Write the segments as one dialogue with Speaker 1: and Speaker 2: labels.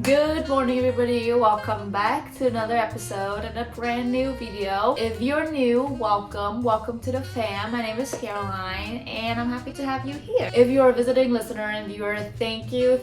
Speaker 1: Good morning everybody, welcome back to another episode and a brand new video. If you're new, welcome to the fam. My name is Caroline and I'm happy to have you here. If you're a visiting listener and viewer, thank you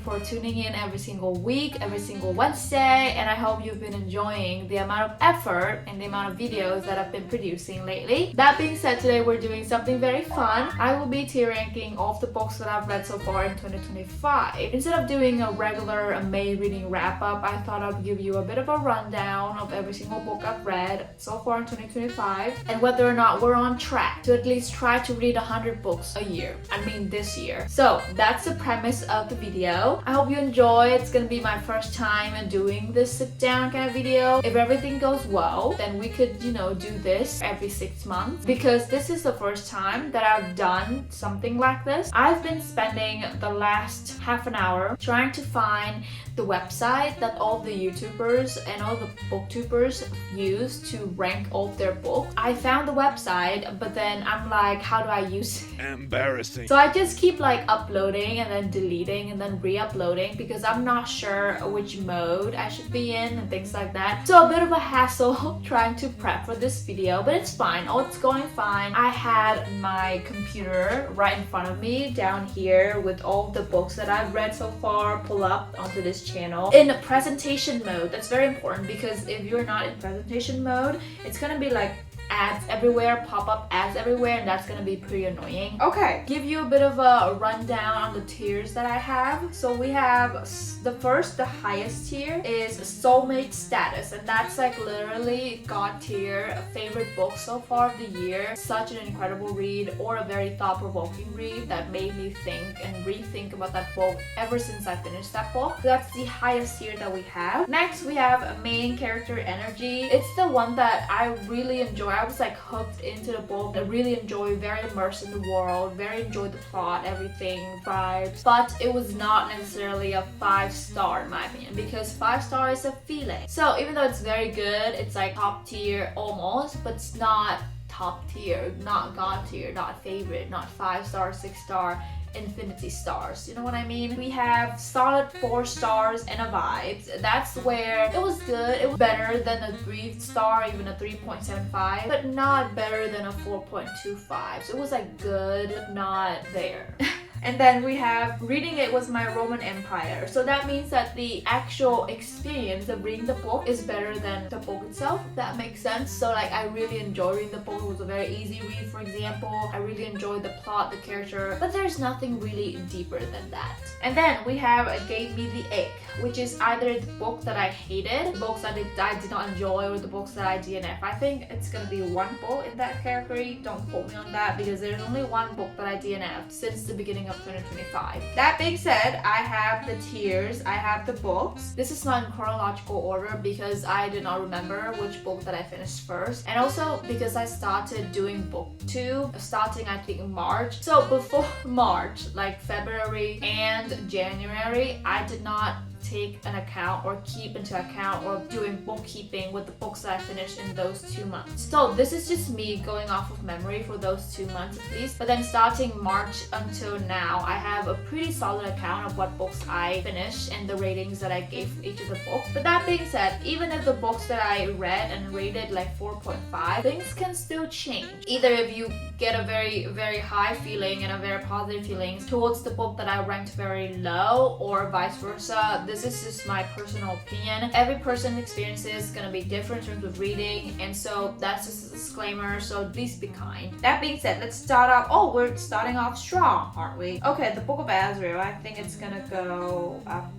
Speaker 1: for tuning in every single week, every single Wednesday, and I hope you've been enjoying the amount of effort and the amount of videos that I've been producing lately. That being said, today we're doing something very fun. I will be tier ranking all of the books that I've read so far in 2025. Instead of doing a regular May reading wrap up, I thought I'd give you a bit of a rundown of every single book I've read so far in 2025 and whether or not we're on track to at least try to read 100 books a year. I mean this year. So that's the premise of the video. I hope you enjoy. It's gonna be my first time doing this sit down kind of video. If everything goes well, then we could, do this every 6 months because this is the first time that I've done something like this. I've been spending the last half an hour trying to find the website that all the YouTubers and all the booktubers use to rank all of their books. I found the website, but then I'm like, how do I use it?
Speaker 2: Embarrassing.
Speaker 1: So I just keep like uploading and then deleting and then re-uploading because I'm not sure which mode I should be in and things like that. So a bit of a hassle trying to prep for this video, but it's fine. Oh, it's going fine. I had my computer right in front of me down here with all the books that I've read so far pull up onto this channel in presentation mode. That's very important because if you're not in presentation mode, it's gonna be like ads everywhere, pop-up ads everywhere, and that's gonna be pretty annoying. Okay, give you a bit of a rundown on the tiers that I have. So we have the highest tier is Soulmate Status, and that's like literally God tier, favorite book so far of the year. Such an incredible read or a very thought-provoking read that made me think and rethink about that book ever since I finished that book. That's the highest tier that we have. Next we have main character energy. It's the one that I really enjoy. I was like hooked into the book. I really enjoyed, very immersed in the world, very enjoyed the plot, everything, vibes. But it was not necessarily a 5-star in my opinion because 5-star is a feeling. So even though it's very good, it's like top tier almost, but it's not top tier, not God tier, not favorite, not 5-star, 6-star. Infinity stars, you know what I mean? We have solid 4 stars and a vibes. That's where it was good. It was better than a 3-star, even a 3.75, but not better than a 4.25. So it was like good, but not there. And then we have reading it was my Roman Empire. So that means that the actual experience of reading the book is better than the book itself, if that makes sense. So like I really enjoyed reading the book. It was a very easy read, for example. I really enjoyed the plot, the character, but there's nothing really deeper than that. And then we have Gave Me the Ick, which is either the book that I hated, the books that I did not enjoy, or the books that I DNF. I think it's gonna be one book in that category. Don't quote me on that because there's only one book that I DNF'd since the beginning of 2025. That being said, I have the tiers, I have the books. This is not in chronological order because I did not remember which book that I finished first, and also because I started doing book 2 starting I think in March. So before March, like February and January, I did not take an account or keep into account or doing bookkeeping with the books that I finished in those 2 months. So this is just me going off of memory for those 2 months at least. But then starting March until now, I have a pretty solid account of what books I finished and the ratings that I gave each of the books. But that being said, even if the books that I read and rated like 4.5, things can still change. Either if you get a very high feeling and a very positive feeling towards the book that I ranked very low, or vice versa. This is just my personal opinion. Every person's experience is gonna be different in terms of reading, and so that's just a disclaimer, so please be kind. That being said, let's start off. Oh, we're starting off strong, aren't we? Okay, the Book of Azrael, I think it's gonna go up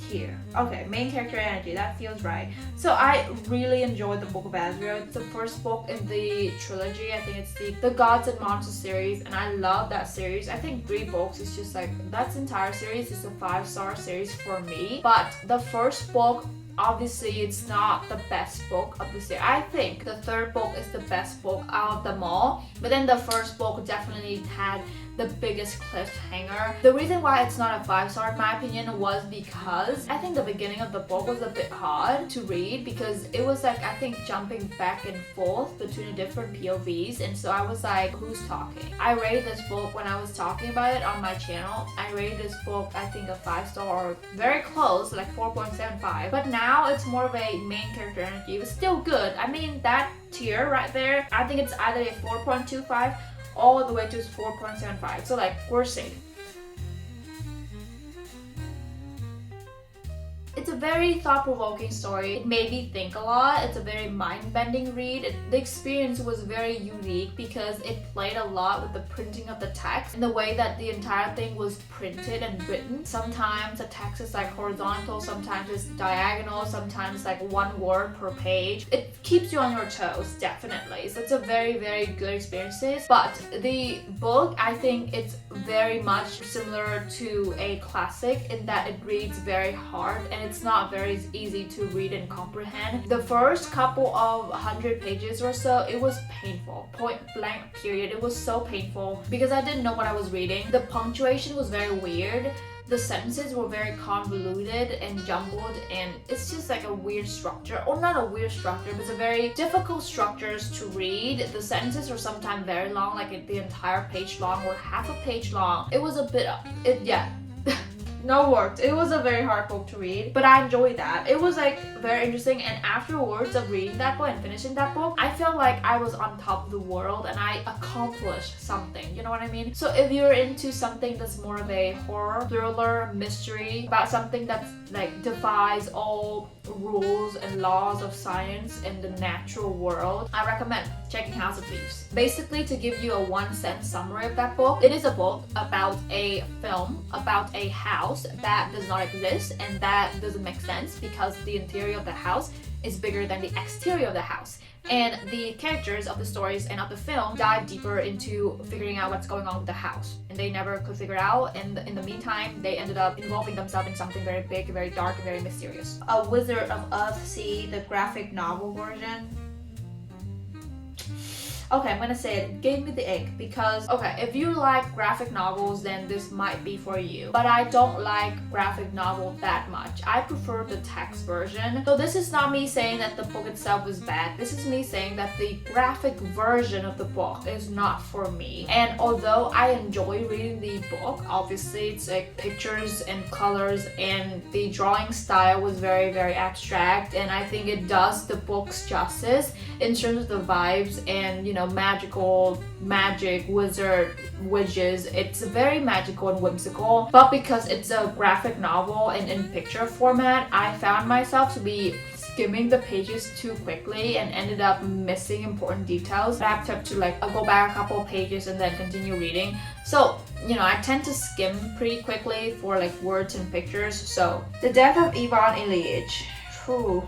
Speaker 1: here. Okay, main character energy, that feels right. So I really enjoyed the Book of Azrael. It's the first book in the trilogy. I think it's the Gods and Monsters series, and I love that series. I think 3 books is just like, that entire series is a 5-star series for me. But the first book, obviously it's not the best book of the series. I think the 3rd book is the best book out of them all, but then the first book definitely had the biggest cliffhanger. The reason why it's not a 5-star in my opinion was because I think the beginning of the book was a bit hard to read because it was like, I think, jumping back and forth between the different POVs, and so I was like, who's talking? I rated this book when I was talking about it on my channel. I rated this book, I think, a 5-star or very close, like 4.75. But now it's more of a main character energy. It's still good. I mean, that tier right there, I think it's either a 4.25 all the way to 4.75. So like, we're safe. It's a very thought-provoking story. It made me think a lot. It's a very mind-bending read. The experience was very unique because it played a lot with the printing of the text and the way that the entire thing was printed and written. Sometimes the text is like horizontal, sometimes it's diagonal, sometimes like one word per page. It keeps you on your toes, definitely. So it's a very, very good experience. But the book, I think it's very much similar to a classic in that it reads very hard and it's not very easy to read and comprehend. The first couple of 100 pages or so, it was painful. Point blank period. It was so painful because I didn't know what I was reading. The punctuation was very weird. The sentences were very convoluted and jumbled, and it's just like a weird structure, or not a weird structure, but it's a very difficult structures to read. The sentences are sometimes very long, like the entire page long or half a page long. It was a bit, no words. It was a very hard book to read, but I enjoyed that. It was like very interesting, and afterwards of reading that book and finishing that book, I felt like I was on top of the world and I accomplished something, you know what I mean? So if you're into something that's more of a horror, thriller, mystery, about something that's like defies all rules and laws of science in the natural world, I recommend checking House of Thieves. Basically, to give you a 1-sentence summary of that book, it is a book about a film, about a house that does not exist, and that doesn't make sense because the interior of the house is bigger than the exterior of the house. And the characters of the stories and of the film dive deeper into figuring out what's going on with the house. And they never could figure it out, and in the meantime, they ended up involving themselves in something very big, very dark, and very mysterious. A Wizard of Earthsea, the graphic novel version. Okay, I'm gonna say it gave me the ick because, okay, if you like graphic novels, then this might be for you. But I don't like graphic novel that much. I prefer the text version. So this is not me saying that the book itself is bad. This is me saying that the graphic version of the book is not for me. And although I enjoy reading the book, obviously it's like pictures and colors, and the drawing style was very, very abstract, and I think it does the book's justice in terms of the vibes and, you know, magic, wizard, witches. It's very magical and whimsical, but because it's a graphic novel and in picture format, I found myself to be skimming the pages too quickly and ended up missing important details. I have to like, I'll go back a couple of pages and then continue reading. So, you know, I tend to skim pretty quickly for like words and pictures. So, The Death of Ivan Ilyich. Whew.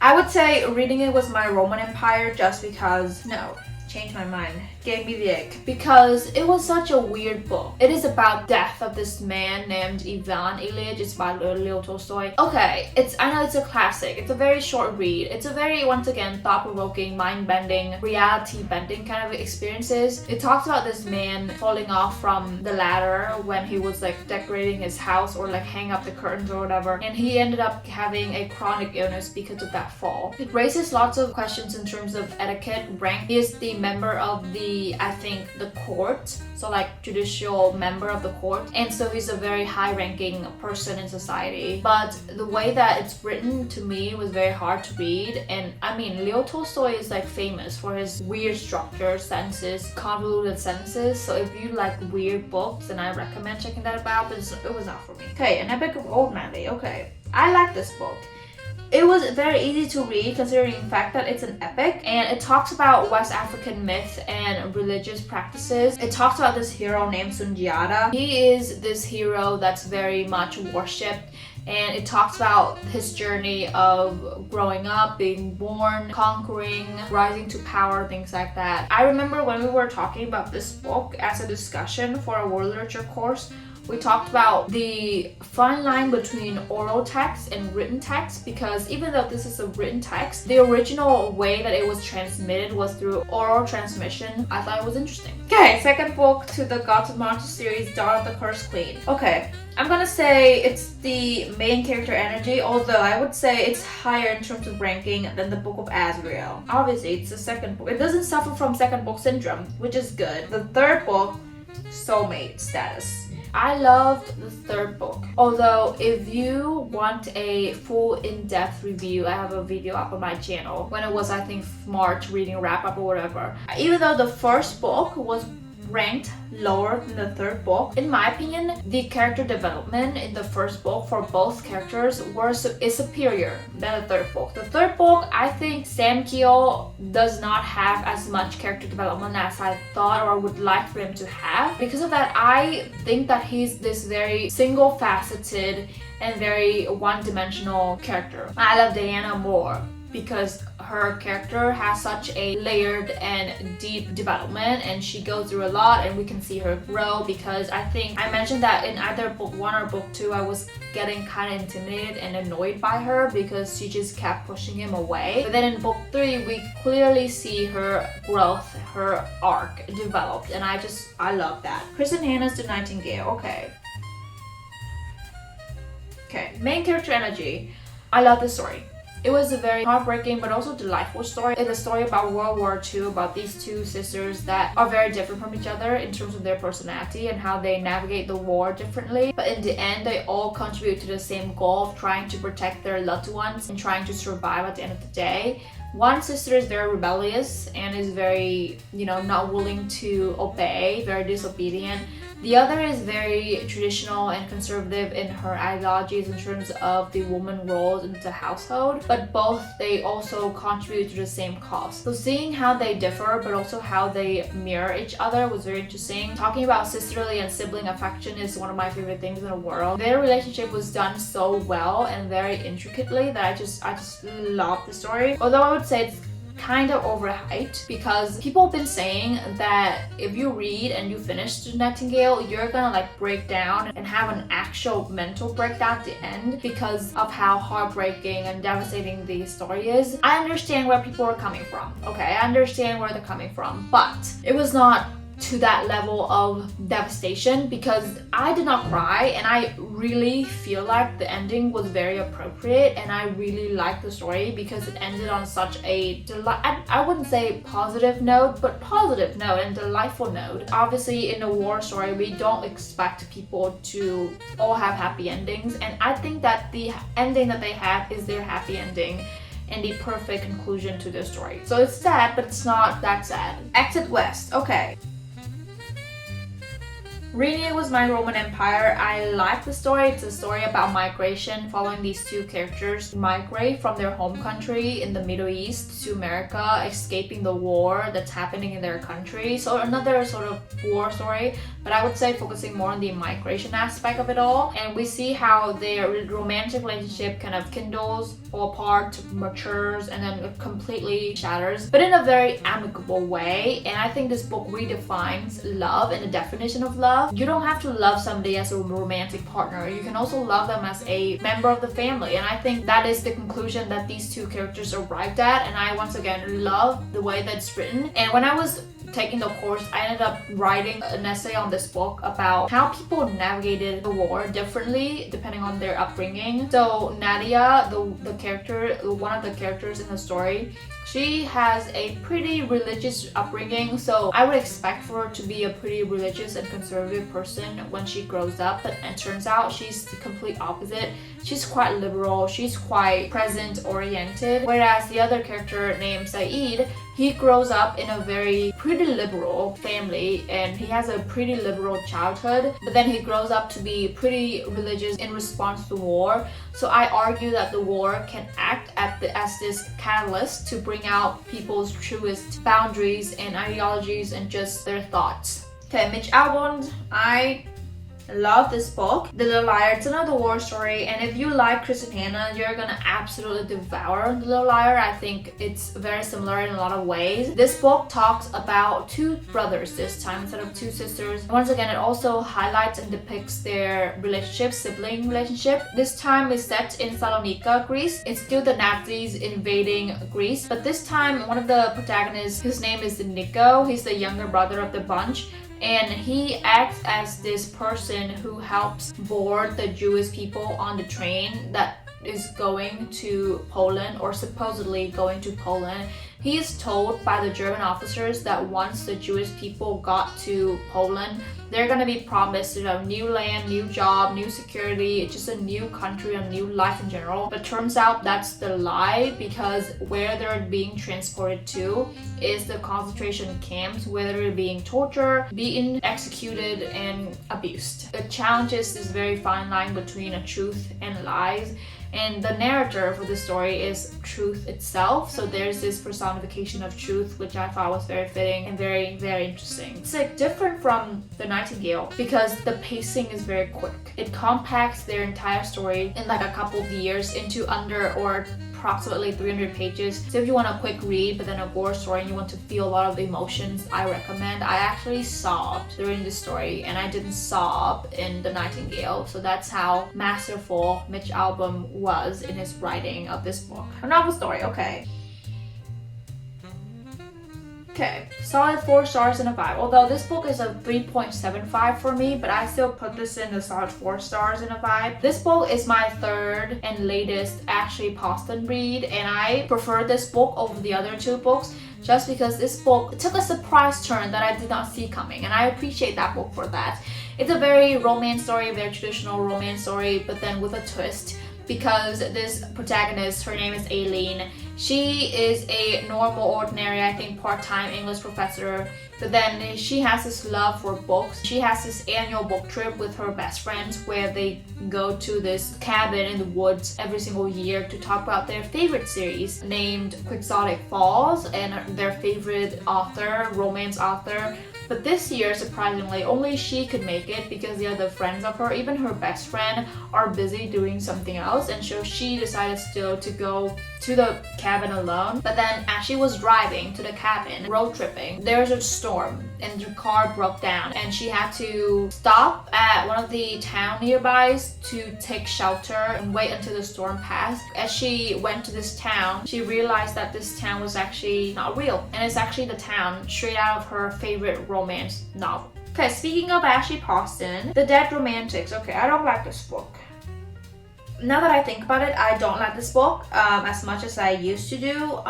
Speaker 1: I would say reading it was my Roman Empire just because, no, changed my mind, gave me the ick, because it was such a weird book. It is about death of this man named Ivan Ilyich. It's by Leo Tolstoy. Okay, I know it's a classic. It's a very short read. It's a very, once again, thought-provoking, mind-bending, reality-bending kind of experiences. It talks about this man falling off from the ladder when he was like decorating his house or like hang up the curtains or whatever, and he ended up having a chronic illness because of that fall. It raises lots of questions in terms of etiquette, rank. He is the member of the, I think, the court, so like judicial member of the court, and so he's a very high-ranking person in society. But the way that it's written to me was very hard to read, and I mean, Leo Tolstoy is like famous for his weird structure, sentences, convoluted sentences, so if you like weird books, then I recommend checking that out, but it was not for me. Okay, An Epic of Old Manly. Okay, I like this book. It was very easy to read considering the fact that it's an epic, and it talks about West African myth and religious practices. It talks about this hero named Sundiata. He is this hero that's very much worshipped, and it talks about his journey of growing up, being born, conquering, rising to power, things like that. I remember when we were talking about this book as a discussion for a world literature course, we talked about the fine line between oral text and written text, because even though this is a written text, the original way that it was transmitted was through oral transmission. I thought it was interesting. Okay, second book to the Gods of Monsters series, Dawn of the Cursed Queen. Okay, I'm gonna say it's the main character energy, although I would say it's higher in terms of ranking than the Book of Azrael. Obviously, it's the second book. It doesn't suffer from second book syndrome, which is good. The third book, Soulmate Status. I loved the third book. Although, if you want a full in-depth review, I have a video up on my channel when it was, I think, March reading wrap-up or whatever. Even though the first book was ranked lower than the third book, in my opinion, the character development in the first book for both characters is superior than the third book. The third book, I think Sam Kyo does not have as much character development as I thought or would like for him to have. Because of that, I think that he's this very single-faceted and very one-dimensional character. I love Diana more because her character has such a layered and deep development, and she goes through a lot and we can see her grow. Because I think I mentioned that in either book 1 or book 2 I was getting kind of intimidated and annoyed by her because she just kept pushing him away. But then in book 3 we clearly see her growth, her arc developed, and I love that. Kristen Hanna's The Nightingale. Okay, main character energy. I love the story. It was a very heartbreaking but also delightful story. It's a story about World War II, about these two sisters that are very different from each other in terms of their personality and how they navigate the war differently. But in the end, they all contribute to the same goal of trying to protect their loved ones and trying to survive at the end of the day. One sister is very rebellious and is very, not willing to obey, very disobedient. The other is very traditional and conservative in her ideologies in terms of the woman roles in the household, but both, they also contribute to the same cause. So seeing how they differ but also how they mirror each other was very interesting. Talking about sisterly and sibling affection is one of my favorite things in the world. Their relationship was done so well and very intricately that I just love the story. Although I would say it's kind of overhyped, because people have been saying that if you read and you finish The Nightingale, you're gonna break down and have an actual mental breakdown at the end because of how heartbreaking and devastating the story is. I understand where people are coming from, okay? I understand where they're coming from, but it was not to that level of devastation, because I did not cry, and I really feel like the ending was very appropriate, and I really liked the story because it ended on such a I wouldn't say positive note, but positive note and delightful note. Obviously in a war story we don't expect people to all have happy endings, and I think that the ending that they have is their happy ending and the perfect conclusion to their story. So it's sad, but it's not that sad. Exit West. Okay. Renea Was My Roman Empire. I like the story. It's a story about migration, following these two characters migrate from their home country in the Middle East to America, escaping the war that's happening in their country. So another sort of war story, but I would say focusing more on the migration aspect of it all. And we see how their romantic relationship kind of kindles, fall apart, matures, and then completely shatters, but in a very amicable way. And I think this book redefines love and the definition of love. You don't have to love somebody as a romantic partner. You can also love them as a member of the family. And I think that is the conclusion that these two characters arrived at. And I once again love the way that it's written. And when I was taking the course, I ended up writing an essay on this book about how people navigated the war differently depending on their upbringing. So Nadia, the character, one of the characters in the story, she has a pretty religious upbringing, so I would expect for her to be a pretty religious and conservative person when she grows up, but it turns out she's the complete opposite. She's quite liberal, she's quite present-oriented, whereas the other character named Saeed, he grows up in a very pretty liberal family and he has a pretty liberal childhood, but then he grows up to be pretty religious in response to the war. So I argue that the war can act as this catalyst to bring out people's truest boundaries and ideologies and just their thoughts. Okay, Mitch Albom, I Love this book. The Little Liar, it's another war story, and if you like Chris and Hannah, you're gonna absolutely devour The Little Liar. I think it's very similar in a lot of ways. This book talks about two brothers this time instead of two sisters. Once again, it also highlights and depicts their relationship, sibling relationship. This time is set in Salonika, Greece. It's still the Nazis invading Greece, but this time one of the protagonists, his name is Nico. He's the younger brother of the bunch, and he acts as this person who helps board the Jewish people on the train that is going to Poland, or supposedly going to Poland. He is told by the German officers that once the Jewish people got to Poland, they're gonna be promised, new land, new job, new security, just a new country, a new life in general. But turns out that's the lie, because where they're being transported to is the concentration camps, where they're being tortured, beaten, executed, and abused. It challenges this very fine line between a truth and lies. And the narrator for this story is truth itself. So there's this personification of truth, which I thought was very fitting and very, very interesting. It's like different from The Nightingale because the pacing is very quick. It compacts their entire story in like a couple of years into under or approximately 300 pages. So if you want a quick read but then a gore story and you want to feel a lot of the emotions, I recommend. I actually sobbed during this story, and I didn't sob in The Nightingale. So that's how masterful Mitch Albom was in his writing of this book. A novel story, okay. Okay, solid 4 stars and a 5. Although this book is a 3.75 for me, but I still put this in the solid 4 stars and a 5. This book is my third and latest Ashley Poston read, and I prefer this book over the other 2 books just because this book took a surprise turn that I did not see coming, and I appreciate that book for that. It's a very romance story, a very traditional romance story, but then with a twist. Because this protagonist, her name is Aileen, she is a normal, ordinary, I think part-time English professor, but then she has this love for books. She has this annual book trip with her best friends where they go to this cabin in the woods every single year to talk about their favorite series named Quixotic Falls and their favorite author, romance author. But this year, surprisingly, only she could make it because the other friends of her, even her best friend, are busy doing something else, and so she decided still to go to the cabin alone. But then as she was driving to the cabin, road tripping, there's a storm and her car broke down, and she had to stop at one of the town nearby to take shelter and wait until the storm passed. As she went to this town, she realized that this town was actually not real, and it's actually the town straight out of her favorite romance novel. Okay, speaking of Ashley Poston, The Dead Romantics. Okay, I don't like this book. Now that I think about it, I don't like this book as much as I used to do.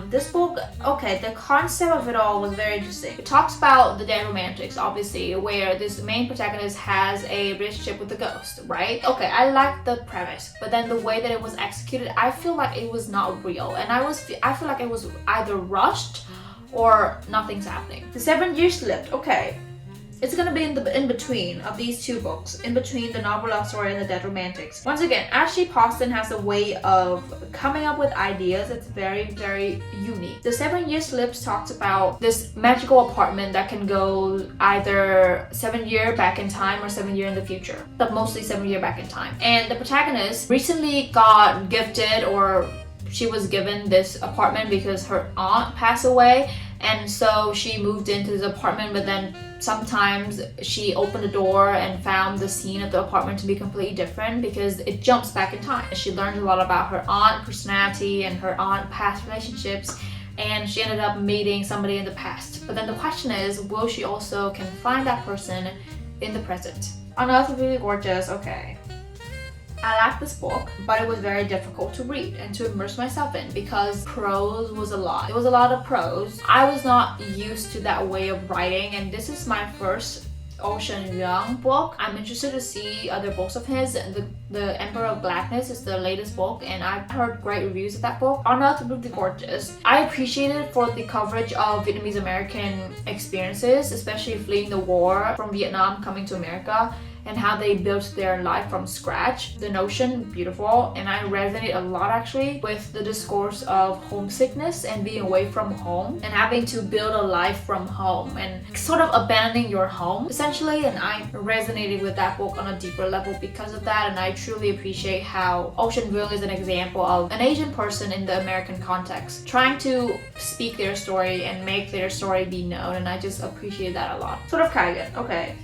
Speaker 1: This book, okay, the concept of it all was very interesting. It talks about the dead romantics, obviously, where this main protagonist has a relationship with a ghost, right? Okay, I like the premise, but then the way that it was executed, I feel like it was not real, and I feel like it was either rushed or nothing's happening. The 7 years slipped, okay. It's gonna be in between of these 2 books, in between the novel love story and the dead romantics. Once again, Ashley Poston has a way of coming up with ideas that's very, very unique. The 7 years slips talks about this magical apartment that can go either 7 year back in time or 7 year in the future, but mostly 7 year back in time. And the protagonist recently got gifted, or she was given this apartment because her aunt passed away, and so she moved into this apartment, but then sometimes she opened the door and found the scene of the apartment to be completely different because it jumps back in time. She learned a lot about her aunt personality and her aunt past relationships, and she ended up meeting somebody in the past. But then the question is, will she also can find that person in the present? Unearthly Gorgeous, okay. I liked this book, but it was very difficult to read and to immerse myself in because prose was a lot. It was a lot of prose. I was not used to that way of writing, and this is my first Ocean Young book. I'm interested to see other books of his. The Emperor of Blackness is the latest book, and I've heard great reviews of that book. Unearthly Gorgeous. I appreciate it for the coverage of Vietnamese American experiences, especially fleeing the war from Vietnam coming to America. and how they built their life from scratch. The notion, beautiful, and I resonate a lot actually with the discourse of homesickness and being away from home and having to build a life from home and sort of abandoning your home essentially. And I resonated with that book on a deeper level because of that, and I truly appreciate how Ocean Vuong is an example of an Asian person in the American context trying to speak their story and make their story be known, and I just appreciate that a lot. Sort of Kaigen, okay.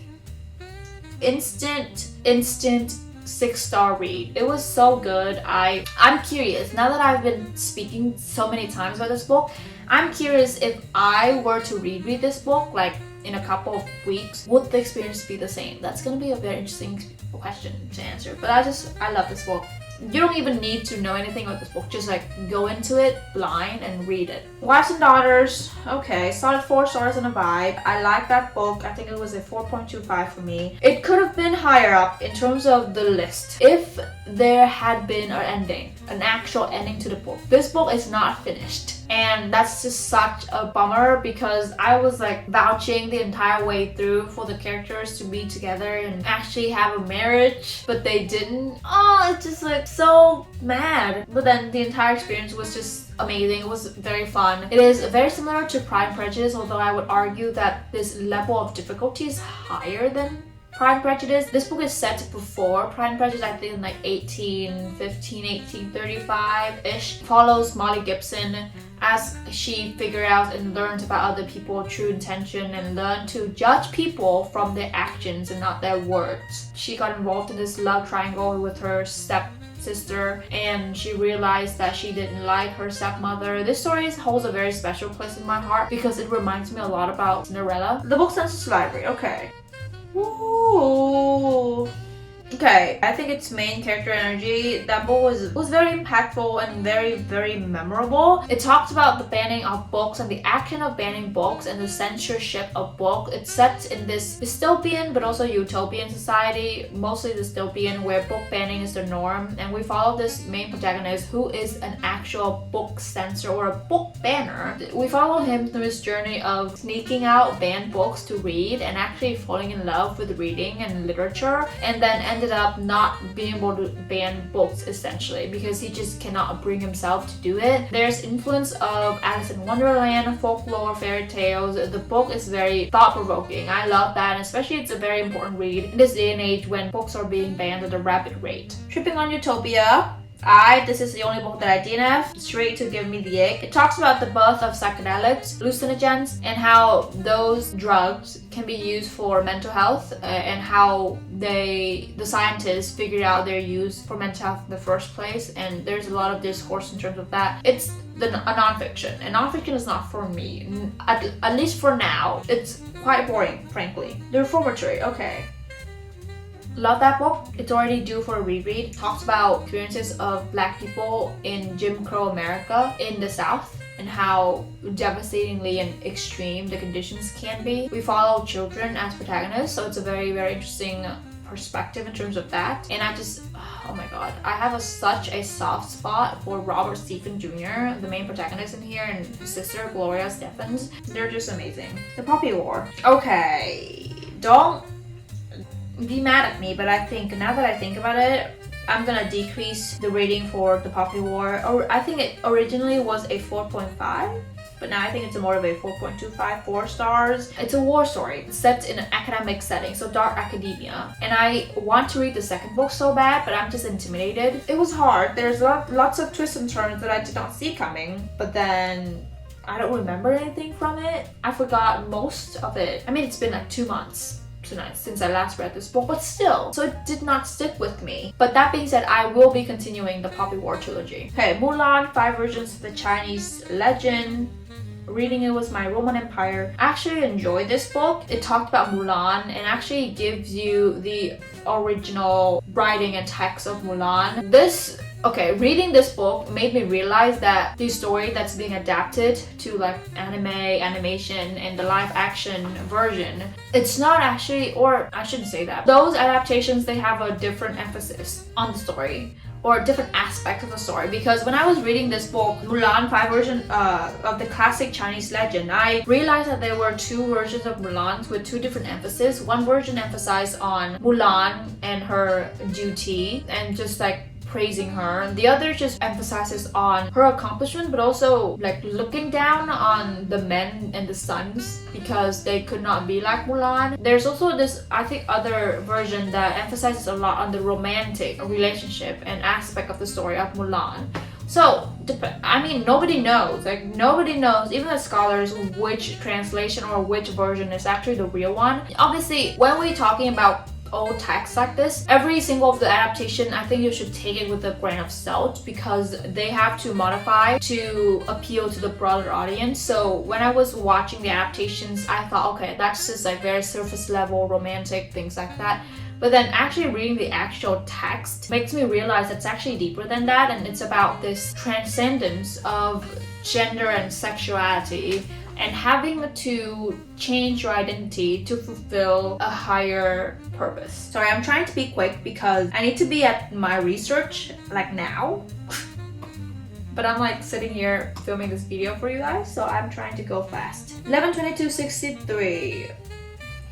Speaker 1: Instant 6-star read. It was so good. I'm curious, now that I've been speaking so many times about this book, I'm curious if I were to reread this book like in a couple of weeks, would the experience be the same? That's gonna be a very interesting question to answer, but I love this book. You don't even need to know anything about this book, just like go into it blind and read it. Wives and Daughters, okay, solid 4 stars and a vibe. I like that book. I think it was a 4.25 for me. It could have been higher up in terms of the list if there had been an ending, an actual ending to the book. This book is not finished, and that's just such a bummer because I was like vouching the entire way through for the characters to be together and actually have a marriage, but they didn't. Oh, it's just like so mad. But then the entire experience was just amazing. It was very fun. It is very similar to Pride and Prejudice, although I would argue that this level of difficulty is higher than Pride and Prejudice. This book is set before Pride and Prejudice, I think in like 1835-ish. Follows Molly Gibson as she figures out and learns about other people's true intention and learn to judge people from their actions and not their words. She got involved in this love triangle with her stepsister, and she realized that she didn't like her stepmother. This story holds a very special place in my heart because it reminds me a lot about Cinderella. The Book Census Library, okay. Ooh. Okay, I think its main character energy, that book was very impactful and very memorable. It talks about the banning of books and the action of banning books and the censorship of books. It's set in this dystopian but also utopian society, mostly dystopian, where book banning is the norm, and we follow this main protagonist who is an actual book censor or a book banner. We follow him through his journey of sneaking out banned books to read and actually falling in love with reading and literature, and then ended up not being able to ban books essentially because he just cannot bring himself to do it. There's influence of Alice in Wonderland, folklore, fairy tales. The book is very thought-provoking. I love that, and especially it's a very important read in this day and age when books are being banned at a rapid rate. Tripping on Utopia. This is the only book that I DNF straight to give me the ick. It talks about the birth of psychedelics, hallucinogens, and how those drugs can be used for mental health, and how the scientists figured out their use for mental health in the first place. And there's a lot of discourse in terms of that. It's a nonfiction, and nonfiction is not for me, at least for now. It's quite boring, frankly. The Reformatory, okay. Love that book. It's already due for a reread. It talks about experiences of Black people in Jim Crow America in the South and how devastatingly and extreme the conditions can be. We follow children as protagonists, so it's a very interesting perspective in terms of that. And I just, oh my god, I have such a soft spot for Robert Stephen Jr., the main protagonist in here, and his sister Gloria Stephens. They're just amazing. The Poppy War. Okay, don't be mad at me, but I think now that I think about it, I'm gonna decrease the rating for The Poppy War. Or I think it originally was a 4.5, but now I think it's more of a 4.25, 4 stars. It's a war story set in an academic setting, so dark academia. And I want to read the second book so bad, but I'm just intimidated. It was hard. There's lots of twists and turns that I did not see coming, but then I don't remember anything from it. I forgot most of it. I mean, it's been like 2 months tonight since I last read this book, but still, so it did not stick with me. But that being said, I will be continuing the Poppy War trilogy. Okay, Mulan, 5 versions of the Chinese legend. Reading it was my Roman Empire. I actually enjoyed this book. It talked about Mulan and actually gives you the original writing and text of Mulan. Reading this book made me realize that the story that's being adapted to like animation, and the live action version, it's not actually, or I shouldn't say that. Those adaptations, they have a different emphasis on the story. or different aspects of the story, because when I was reading this book, Mulan 5 version of the classic Chinese legend, I realized that there were two versions of Mulan with two different emphasis. One version emphasized on Mulan and her duty and just like praising her. The other just emphasizes on her accomplishment, but also like looking down on the men and the sons because they could not be like Mulan. There's also this, I think, other version that emphasizes a lot on the romantic relationship and aspect of the story of Mulan. So, I mean, nobody knows, even the scholars, which translation or which version is actually the real one. Obviously, when we're talking about old text like this, every single of the adaptation, I think you should take it with a grain of salt because they have to modify to appeal to the broader audience. So when I was watching the adaptations, I thought, okay, that's just like very surface level, romantic, things like that. But then actually reading the actual text makes me realize it's actually deeper than that, and it's about this transcendence of gender and sexuality and having to change your identity to fulfill a higher purpose. Sorry, I'm trying to be quick because I need to be at my research like now. But I'm like sitting here filming this video for you guys, so I'm trying to go fast. 11/22/63.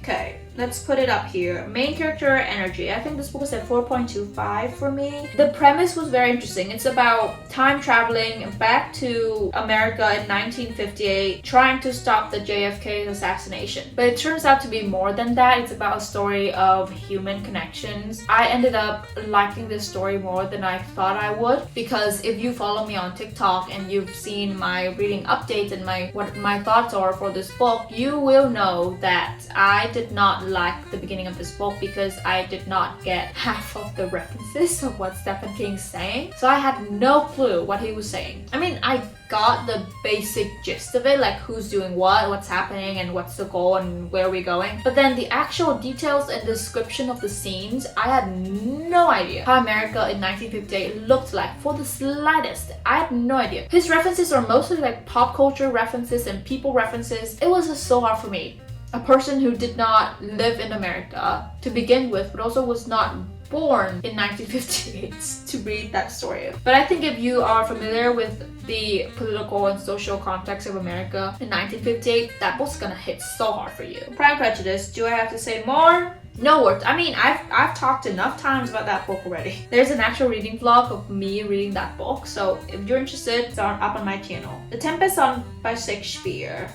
Speaker 1: Okay, let's put it up here. Main character energy. I think this book is at 4.25 for me. The premise was very interesting. It's about time traveling back to America in 1958, trying to stop the JFK assassination. But it turns out to be more than that. It's about a story of human connections. I ended up liking this story more than I thought I would, because if you follow me on TikTok and you've seen my reading updates and what my thoughts are for this book, you will know that I did not like the beginning of this book because I did not get half of the references of what Stephen King's saying. So I had no clue what he was saying. I mean, I got the basic gist of it, like who's doing what, what's happening, and what's the goal and where are we going. But then the actual details and description of the scenes, I had no idea how America in 1958 looked like for the slightest. I had no idea. His references are mostly like pop culture references and people references. It was just so hard for me, a person who did not live in America to begin with, but also was not born in 1958, to read that story. But I think if you are familiar with the political and social context of America in 1958, that book's gonna hit so hard for you. Pride and Prejudice, do I have to say more? No words. I mean, I've talked enough times about that book already. There's an actual reading vlog of me reading that book, so if you're interested, it's up on my channel. The Tempest by Shakespeare.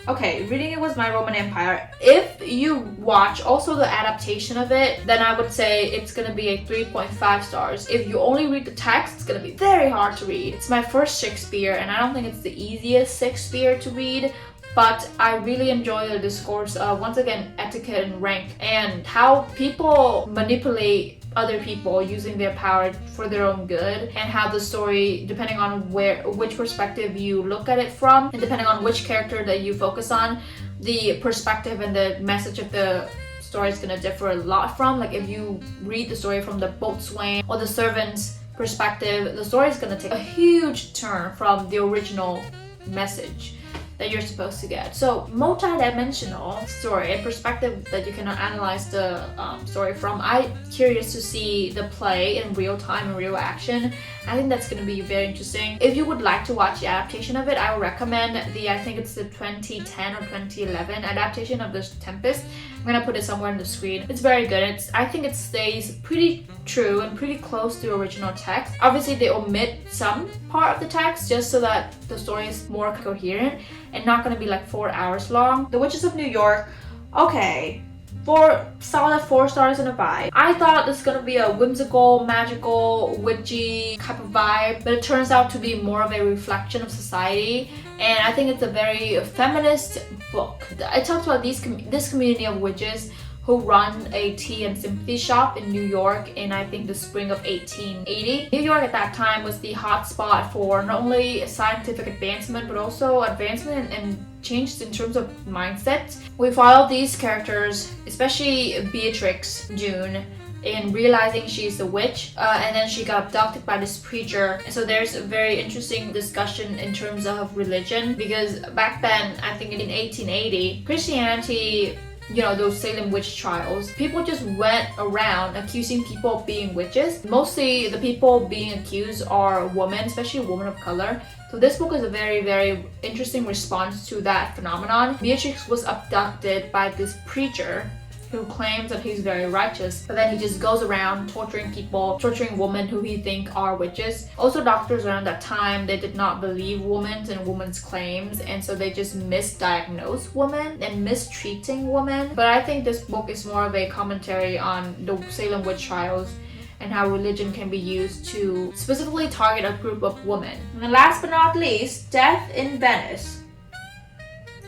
Speaker 1: Okay, reading it was My Roman Empire. If you watch also the adaptation of it, then I would say it's gonna be a 3.5 stars. If you only read the text, it's gonna be very hard to read. It's my first Shakespeare, and I don't think it's the easiest Shakespeare to read, but I really enjoy the discourse of, once again, etiquette and rank, and how people manipulate other people using their power for their own good, and how the story, depending on which perspective you look at it from, and depending on which character that you focus on, the perspective and the message of the story is gonna differ a lot from. Like if you read the story from the boatswain or the servant's perspective, the story is gonna take a huge turn from the original message that you're supposed to get. So multi-dimensional story and perspective that you cannot analyze the story from. I'm curious to see the play in real time and real action. I think that's going to be very interesting. If you would like to watch the adaptation of it, I would recommend I think it's the 2010 or 2011 adaptation of The Tempest. I'm gonna put it somewhere on the screen. It's very good. I think it stays pretty true and pretty close to the original text. Obviously, they omit some part of the text just so that the story is more coherent and not gonna be like 4 hours long. The Witches of New York. Okay. Solid 4 stars and a vibe. I thought this was gonna be a whimsical, magical, witchy type of vibe, but it turns out to be more of a reflection of society, and I think it's a very feminist book. It talks about this community of witches who run a tea and sympathy shop in New York in, I think, the spring of 1880. New York at that time was the hot spot for not only scientific advancement, but also advancement and changes in terms of mindset. We followed these characters, especially Beatrix June, in realizing she's a witch, and then she got abducted by this preacher. And so there's a very interesting discussion in terms of religion, because back then, I think in 1880, Christianity those Salem witch trials, people just went around accusing people of being witches. Mostly the people being accused are women, especially women of color. So this book is a very, very interesting response to that phenomenon. Beatrix was abducted by this preacher who claims that he's very righteous, but then he just goes around torturing people, torturing women who he think are witches. Also, doctors around that time, they did not believe women's and women's claims, and so they just misdiagnosed women and mistreating women. But I think this book is more of a commentary on the Salem witch trials and how religion can be used to specifically target a group of women. And last but not least, Death in Venice.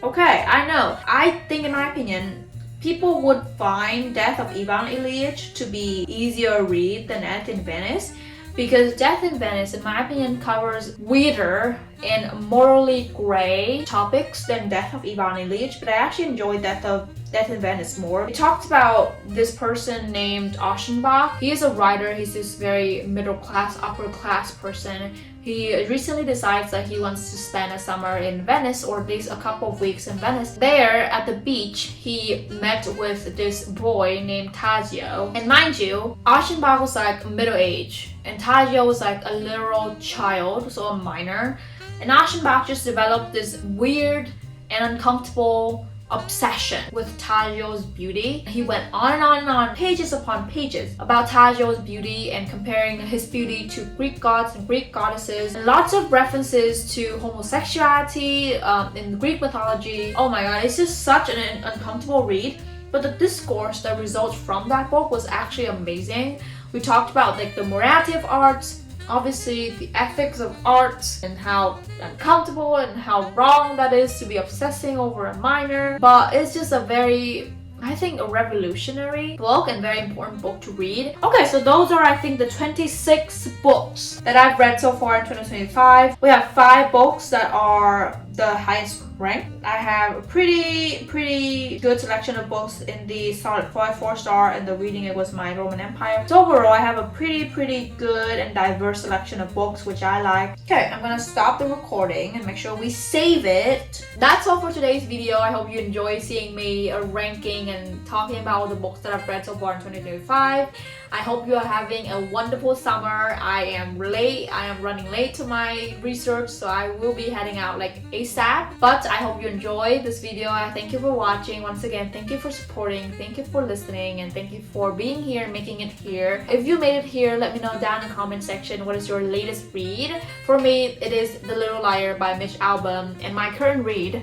Speaker 1: Okay, I know. I think, in my opinion, people would find Death of Ivan Ilyich to be easier read than Death in Venice, because Death in Venice, in my opinion, covers weirder and morally gray topics than Death of Ivan Ilyich, but I actually enjoyed Death in Venice more. It talks about this person named Aschenbach. He is a writer. He's this very middle class, upper class person. He recently decides that he wants to spend a summer in Venice, or at least a couple of weeks in Venice. There, at the beach, he met with this boy named Tadzio. And mind you, Aschenbach was like middle age, and Tadzio was like a literal child, so a minor. And Aschenbach just developed this weird and uncomfortable obsession with Tadzio's beauty. He went on and on and on, pages upon pages, about Tadzio's beauty and comparing his beauty to Greek gods and Greek goddesses. And lots of references to homosexuality in Greek mythology. Oh my god, it's just such an uncomfortable read. But the discourse that results from that book was actually amazing. We talked about like the morality of arts, obviously the ethics of arts, and how uncomfortable and how wrong that is to be obsessing over a minor. But it's just a very, I think, a revolutionary book and very important book to read. Okay, so those are, I think, the 26 books that I've read so far in 2025. We have 5 books that are the highest rank. I have a pretty good selection of books in the solid 4-star, and the reading it was my Roman Empire. So overall, I have a pretty good and diverse selection of books which I like. Okay, I'm gonna stop the recording and make sure we save it. That's all for today's video. I hope you enjoy seeing me ranking and talking about all the books that I've read so far in 2025. I hope you are having a wonderful summer. I am running late to my research, so I will be heading out like ASAP. But I hope you enjoyed this video. I thank you for watching. Once again, thank you for supporting, thank you for listening, and thank you for being here and making it here. If you made it here, let me know down in the comment section what is your latest read. For me, it is The Little Liar by Mitch Albom, and my current read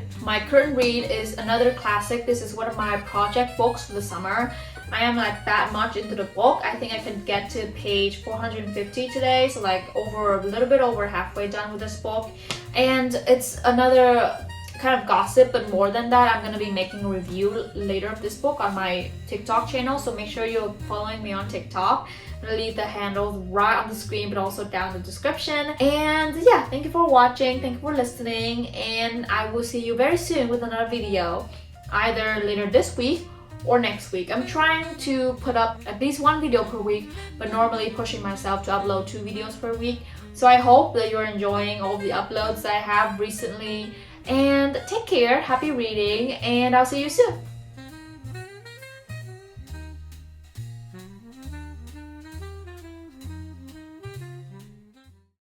Speaker 1: is another classic. This is one of my project books for the summer. I am like that much into the book. I think I can get to page 450 today, so like a little bit over halfway done with this book. And it's another kind of gossip, but more than that, I'm gonna be making a review later of this book on my TikTok channel, so make sure you're following me on TikTok. I'm gonna leave the handles right on the screen, but also down in the description. And yeah, thank you for watching, thank you for listening, and I will see you very soon with another video, either later this week or next week. I'm trying to put up at least 1 video per week, but normally pushing myself to upload 2 videos per week. So I hope that you're enjoying all the uploads I have recently, and take care, happy reading, and I'll see you soon.